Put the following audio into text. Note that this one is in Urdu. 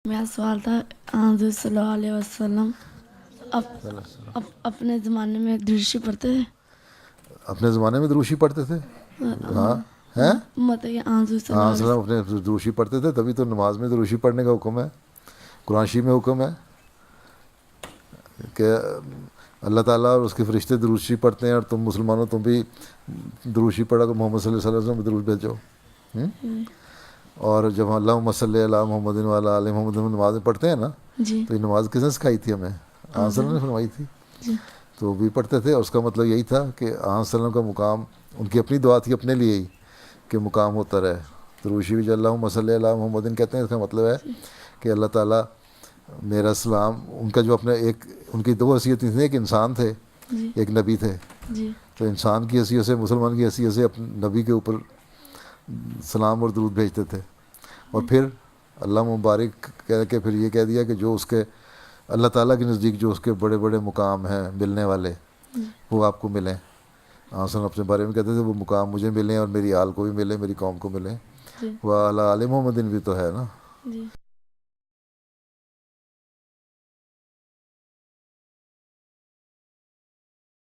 میرا سوال تھا حضور صلی اللہ علیہ وسلم اپنے زمانے میں دروشی پڑھتے تھے؟ اپنے زمانے میں دروشی پڑھتے تھے؟ ہاں ہیں، مطلب حضور صلی اللہ ہاں علیہ سلام اپنے دروشی پڑھتے تھے، تبھی تو نماز میں دروشی پڑھنے کا حکم ہے، قرآن شریف میں حکم ہے کہ اللہ تعالیٰ اور اس کے فرشتے دروشی پڑھتے ہیں، اور تم مسلمانوں تم بھی دروشی پڑھا کہ محمد صلی اللہ علیہ وسلم درود بھیجو۔ اور جب اللہم صلی علی محمد وعلی آل محمد میں نمازیں پڑھتے ہیں نا، جی تو یہ نماز کس نے سکھائی تھی ہمیں؟ آن صلی اللہ نے فرمائی تھی، جی تو وہ بھی پڑھتے تھے۔ اور اس کا مطلب یہی تھا کہ آن صلی اللہ کا مقام ان کی اپنی دعا تھی اپنے لیے ہی کہ مقام ہوتا رہے۔ دروشی بھی جو اللہم صلی علی محمد کہتے ہیں، اس کا مطلب ہے کہ اللہ تعالیٰ میرا سلام، ان کا جو اپنا ایک ان کی دو حیثیتیں تھیں، ایک انسان تھے جی ایک نبی تھے، جی تو انسان کی حیثیت سے مسلمان کی حیثیت سے اپنے نبی کے اوپر سلام اور درود بھیجتے تھے، اور پھر اللہ مبارک کہہ کے پھر یہ کہہ دیا کہ جو اس کے اللہ تعالیٰ کے نزدیک جو اس کے بڑے بڑے مقام ہیں ملنے والے وہ آپ کو ملیں۔ آسن اپنے بارے میں کہتے تھے وہ مقام مجھے ملیں اور میری آل کو بھی ملیں، میری قوم کو ملیں، جی وہ اعلیٰ عالم محمد بھی تو ہے نا۔ جی